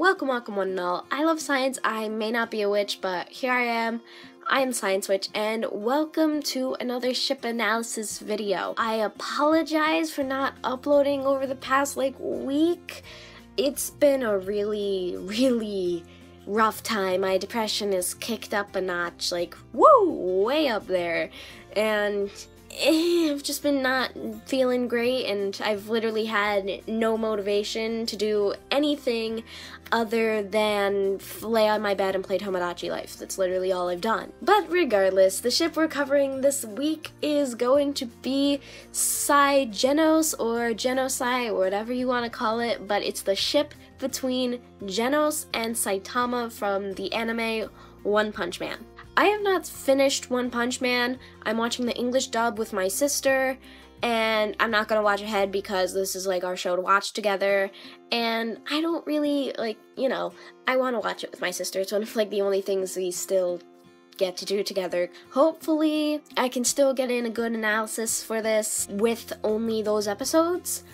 Welcome one and all. I love science. I may not be a witch, but here I am. I am ScienceWitch, and welcome to another ship analysis video. I apologize for not uploading over the past week. It's been a really rough time. My depression is kicked up a notch, way up there, and I've just been not feeling great, and I've literally had no motivation to do anything other than lay on my bed and play Tomodachi Life. That's literally all I've done. But regardless, the ship we're covering this week is going to be SaiGenos, or Genosai, or whatever you want to call it, but it's the ship between Genos and Saitama from the anime One Punch Man. I have not finished One Punch Man. I'm watching the English dub with my sister, and I'm not gonna watch ahead because this is our show to watch together, and I don't really, I want to watch it with my sister. It's one of the only things we still get to do together. Hopefully, I can still get in a good analysis for this with only those episodes.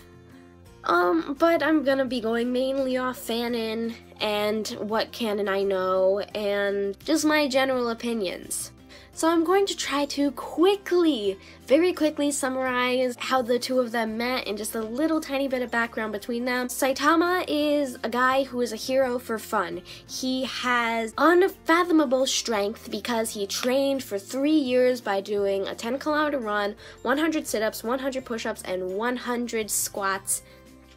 But I'm gonna be going mainly off fanon and what canon I know and just my general opinions. So I'm going to try to very quickly summarize how the two of them met and just a little tiny bit of background between them. Saitama is a guy who is a hero for fun. He has unfathomable strength because he trained for 3 years by doing a 10-kilometer run, 100 sit-ups, 100 push-ups, and 100 squats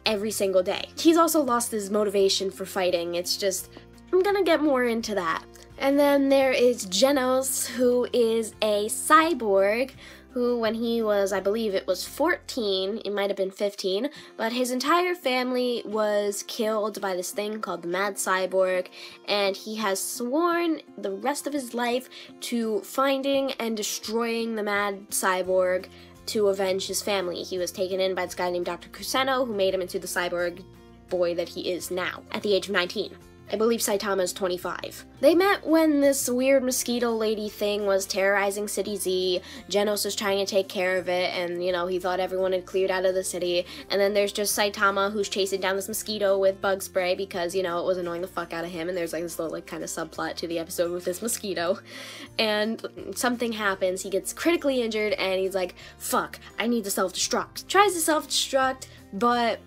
every single day. He's also lost his motivation for fighting. It's just, I'm gonna get more into that. And then there is Genos, who is a cyborg, who when he was, I believe it was 14, it might have been 15, but his entire family was killed by this thing called the Mad Cyborg, and he has sworn the rest of his life to finding and destroying the Mad Cyborg to avenge his family. He was taken in by this guy named Dr. Kuseno, who made him into the cyborg boy that he is now, at the age of 19. I believe Saitama is 25. They met when this weird mosquito lady thing was terrorizing City Z. Genos was trying to take care of it, and, he thought everyone had cleared out of the city. And then there's just Saitama, who's chasing down this mosquito with bug spray because, it was annoying the fuck out of him, and there's, this little, kind of subplot to the episode with this mosquito. And something happens, he gets critically injured, and he's like, fuck, I need to self-destruct. Tries to self-destruct, but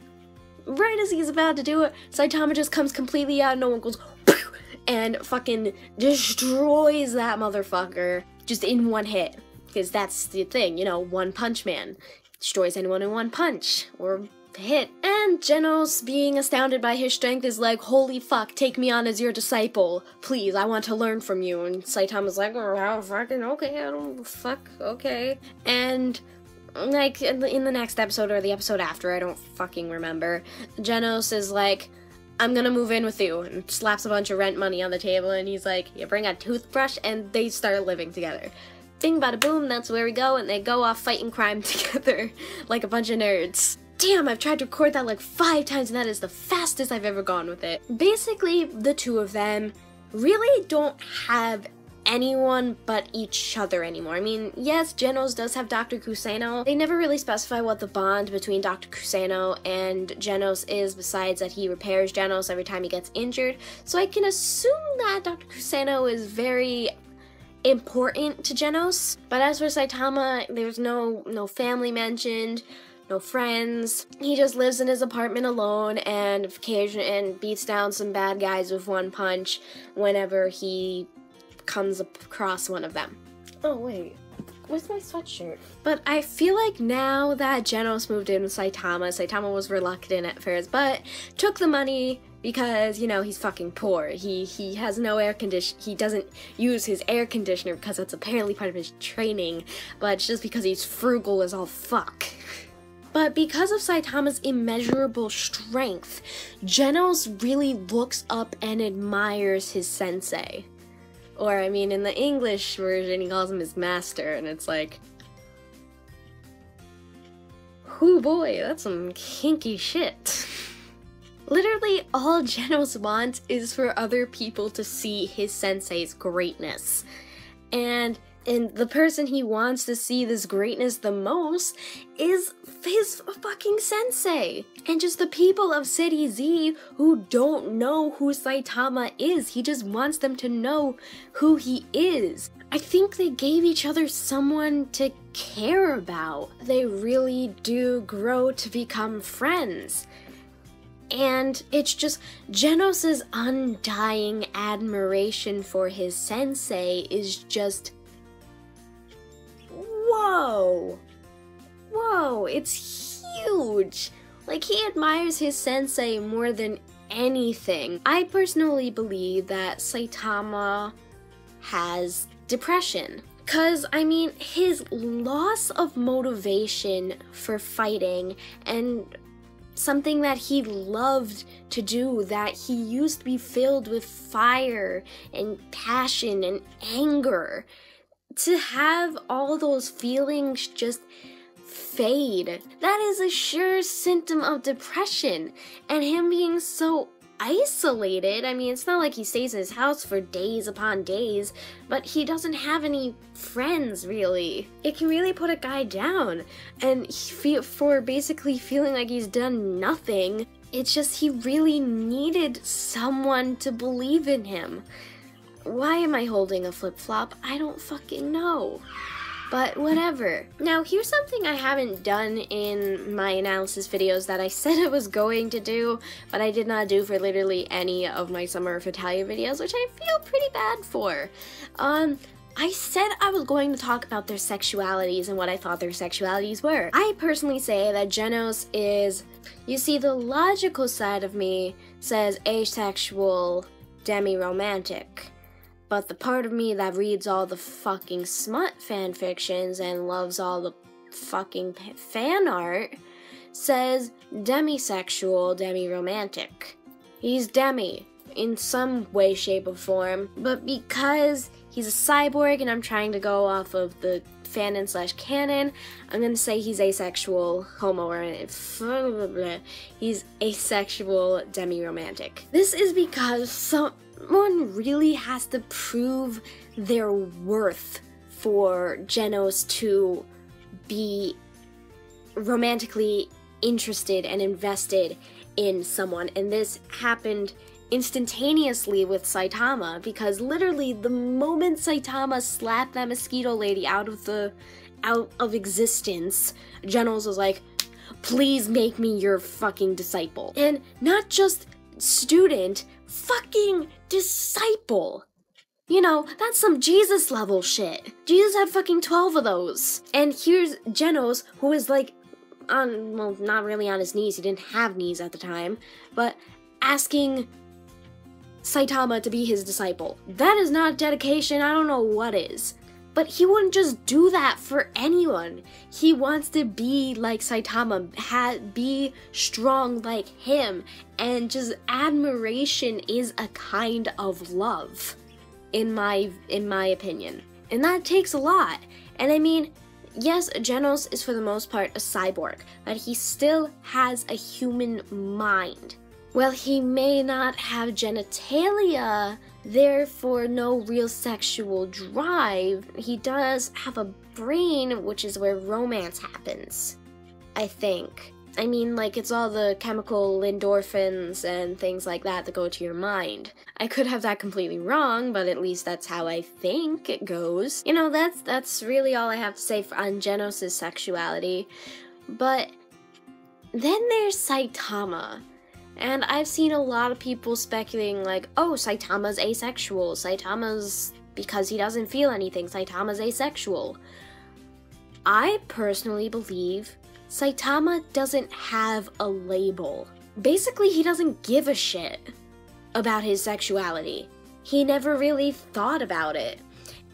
right as he's about to do it, Saitama just comes completely out of nowhere, goes pew, and fucking destroys that motherfucker just in one hit. Because that's the thing, One Punch Man. Destroys anyone in one punch, or hit. And Genos, being astounded by his strength, is like, holy fuck, take me on as your disciple. Please, I want to learn from you. And Saitama's like, oh, fucking okay, okay. And in the next episode or the episode after, I don't fucking remember, Genos is like, I'm gonna move in with you, and slaps a bunch of rent money on the table, and he's like, you bring a toothbrush, and they start living together. Bing bada boom, that's where we go, and they go off fighting crime together like a bunch of nerds. Damn, I've tried to record that 5 times, and that is the fastest I've ever gone with it. Basically, the two of them really don't have anyone but each other anymore. I mean, yes, Genos does have Dr. Kuseno. They never really specify what the bond between Dr. Kuseno and Genos is, besides that he repairs Genos every time he gets injured. So I can assume that Dr. Kuseno is very important to Genos. But as for Saitama, there's no family mentioned, no friends. He just lives in his apartment alone and beats down some bad guys with one punch whenever he comes across one of them. Oh wait, where's my sweatshirt? But I feel like now that Genos moved in with Saitama was reluctant at first, but took the money because, he's fucking poor. He has no air condition. He doesn't use his air conditioner because that's apparently part of his training, but it's just because he's frugal as all fuck. But because of Saitama's immeasurable strength, Genos really looks up and admires his sensei. Or, I mean, in the English version, he calls him his master, and it's like, whoo boy, that's some kinky shit. Literally, all Genos wants is for other people to see his sensei's greatness. And And the person he wants to see this greatness the most is his fucking sensei. And just the people of City Z who don't know who Saitama is. He just wants them to know who he is. I think they gave each other someone to care about. They really do grow to become friends. And it's just, Genos' undying admiration for his sensei is just, whoa, it's huge. Like, he admires his sensei more than anything. I personally believe that Saitama has depression. 'Cause, I mean, his loss of motivation for fighting and something that he loved to do, that he used to be filled with fire and passion and anger, to have all those feelings just fade, that is a sure symptom of depression. And him being so isolated, I mean, it's not like he stays in his house for days upon days, but he doesn't have any friends, really. It can really put a guy down, and for basically feeling like he's done nothing. It's just, he really needed someone to believe in him. Why am I holding a flip-flop? I don't fucking know. But whatever. Now, here's something I haven't done in my analysis videos that I said I was going to do, but I did not do for literally any of my Summer of Italia videos, which I feel pretty bad for. I said I was going to talk about their sexualities and what I thought their sexualities were. I personally say that Genos is, you see, the logical side of me says asexual, demi-romantic. But the part of me that reads all the fucking smut fanfictions and loves all the fucking fan art says demisexual, demi-romantic. He's demi in some way, shape, or form, but because he's a cyborg and I'm trying to go off of the fanon/canon, I'm gonna say he's asexual, homo, or he's asexual, demi-romantic. This is because someone really has to prove their worth for Genos to be romantically interested and invested in someone, and this happened instantaneously with Saitama, because literally the moment Saitama slapped that mosquito lady out of existence, Genos was like, please make me your fucking disciple. And not just student, fucking disciple. You know, that's some Jesus level shit. Jesus had fucking 12 of those. And here's Genos, who is like well, not really on his knees, he didn't have knees at the time, but asking Saitama to be his disciple. That is not dedication, I don't know what is. But he wouldn't just do that for anyone. He wants to be like Saitama, be strong like him, and just admiration is a kind of love, in my opinion. And that takes a lot. And I mean, yes, Genos is for the most part a cyborg, but he still has a human mind. Well, he may not have genitalia, therefore no real sexual drive. He does have a brain, which is where romance happens, I think. I mean, like, it's all the chemical endorphins and things like that go to your mind. I could have that completely wrong, but at least that's how I think it goes. You know, that's really all I have to say on Genos' sexuality. But then there's Saitama. And I've seen a lot of people speculating like, oh, Saitama's asexual. Saitama's, because he doesn't feel anything, Saitama's asexual. I personally believe Saitama doesn't have a label. Basically, he doesn't give a shit about his sexuality. He never really thought about it.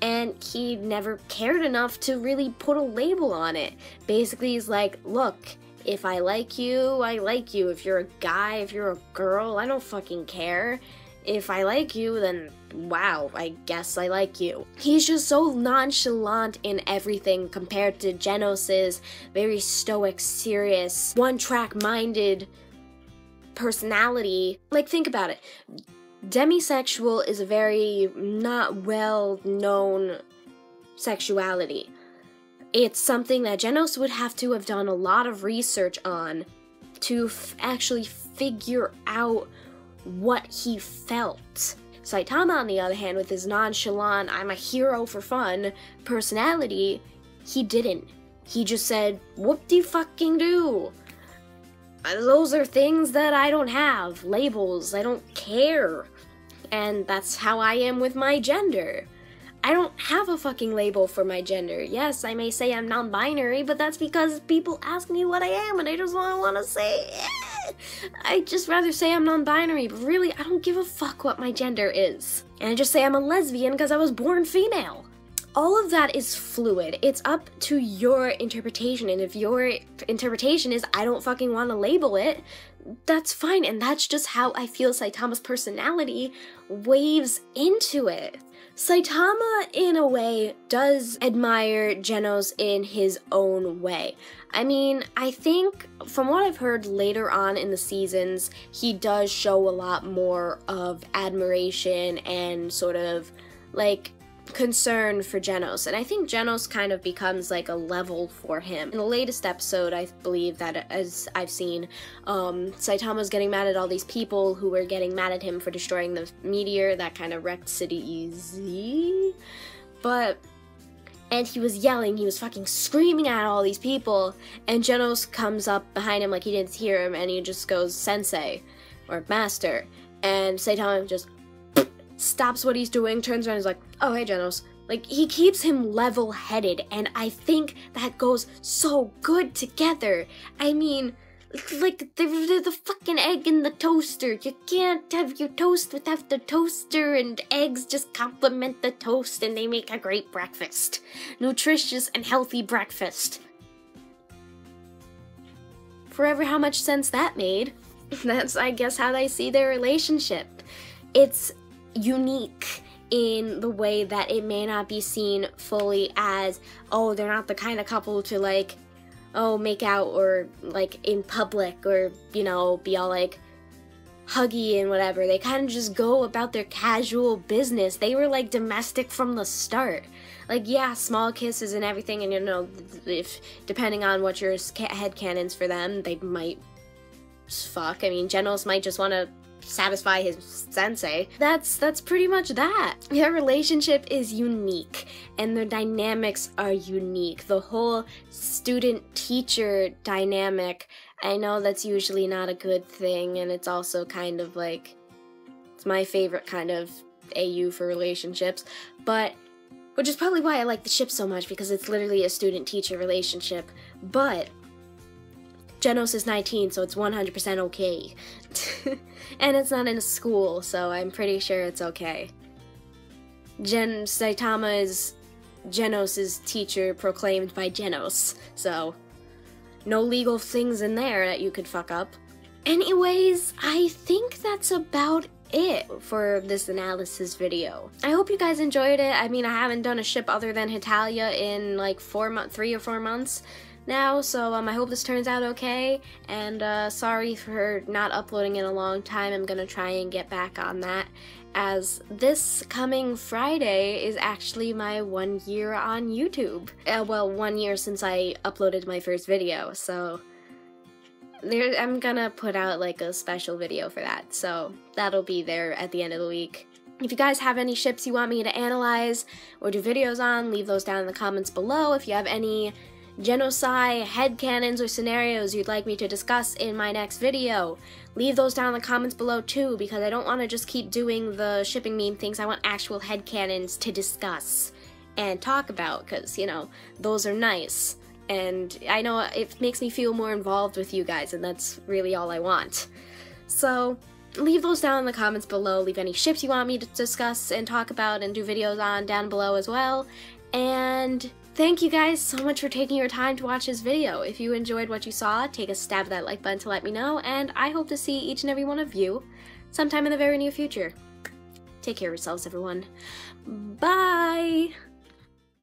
And he never cared enough to really put a label on it. Basically, he's like, look, if I like you, I like you. If you're a guy, if you're a girl, I don't fucking care. If I like you, then wow, I guess I like you. He's just so nonchalant in everything compared to Genos' very stoic, serious, one-track-minded personality. Like, think about it. Demisexual is a very not well-known sexuality. It's something that Genos would have to have done a lot of research on to actually figure out what he felt. Saitama, on the other hand, with his nonchalant, I'm a hero for fun personality, he didn't. He just said, whoop-de-fucking-do. Those are things that I don't have. Labels. I don't care. And that's how I am with my gender. I don't have a fucking label for my gender. Yes, I may say I'm non-binary, but that's because people ask me what I am and I just want to say, I'd just rather say I'm non-binary, but really, I don't give a fuck what my gender is. And I just say I'm a lesbian because I was born female. All of that is fluid. It's up to your interpretation, and if your interpretation is I don't fucking want to label it, that's fine, and that's just how I feel Saitama's personality waves into it. Saitama, in a way, does admire Genos in his own way. I mean, I think, from what I've heard later on in the seasons, he does show a lot more of admiration and sort of, like, concern for Genos, and I think Genos kind of becomes like a level for him. In the latest episode, I believe that, as I've seen, Saitama's getting mad at all these people who were getting mad at him for destroying the meteor that kind of wrecked City Z, and he was yelling, he was fucking screaming at all these people, and Genos comes up behind him like he didn't hear him, and he just goes, Sensei, or Master, and Saitama just stops what he's doing, turns around, and is like, oh, hey, Genos. Like, he keeps him level-headed, and I think that goes so good together. I mean, like, the fucking egg in the toaster. You can't have your toast without the toaster, and eggs just complement the toast, and they make a great breakfast. Nutritious and healthy breakfast. Forever how much sense that made. That's, I guess, how they see their relationship. It's unique in the way that it may not be seen fully as, oh, they're not the kind of couple to, like, oh, make out or, like, in public or, you know, be all, like, huggy and whatever. They kind of just go about their casual business. They were, like, domestic from the start. Like, yeah, small kisses and everything, and, you know, if, depending on what your headcanons for them, they might fuck. I mean, Genos might just want to satisfy his sensei. That's pretty much that. Their relationship is unique, and their dynamics are unique. The whole student-teacher dynamic, I know that's usually not a good thing, and it's also kind of like, it's my favorite kind of AU for relationships, but, which is probably why I like the ship so much, because it's literally a student-teacher relationship, but Genos is 19, so it's 100% okay. And it's not in a school, so I'm pretty sure it's okay. Saitama is Genos' teacher proclaimed by Genos, so no legal things in there that you could fuck up. Anyways, I think that's about it for this analysis video. I hope you guys enjoyed it. I mean, I haven't done a ship other than Hitalia in like 3 or 4 months now, so I hope this turns out okay, and sorry for not uploading in a long time. I'm gonna try and get back on that, as this coming Friday is actually my 1 year on YouTube. Well, 1 year since I uploaded my first video, so I'm gonna put out like a special video for that, so that'll be there at the end of the week. If you guys have any ships you want me to analyze or do videos on, leave those down in the comments below. If you have any genocide, headcanons, or scenarios you'd like me to discuss in my next video, leave those down in the comments below too, because I don't want to just keep doing the shipping meme things. I want actual headcanons to discuss and talk about, because, you know, those are nice. And I know it makes me feel more involved with you guys, and that's really all I want. So leave those down in the comments below. Leave any ships you want me to discuss and talk about and do videos on down below as well. And thank you guys so much for taking your time to watch this video. If you enjoyed what you saw, take a stab at that like button to let me know, and I hope to see each and every one of you sometime in the very near future. Take care of yourselves, everyone. Bye!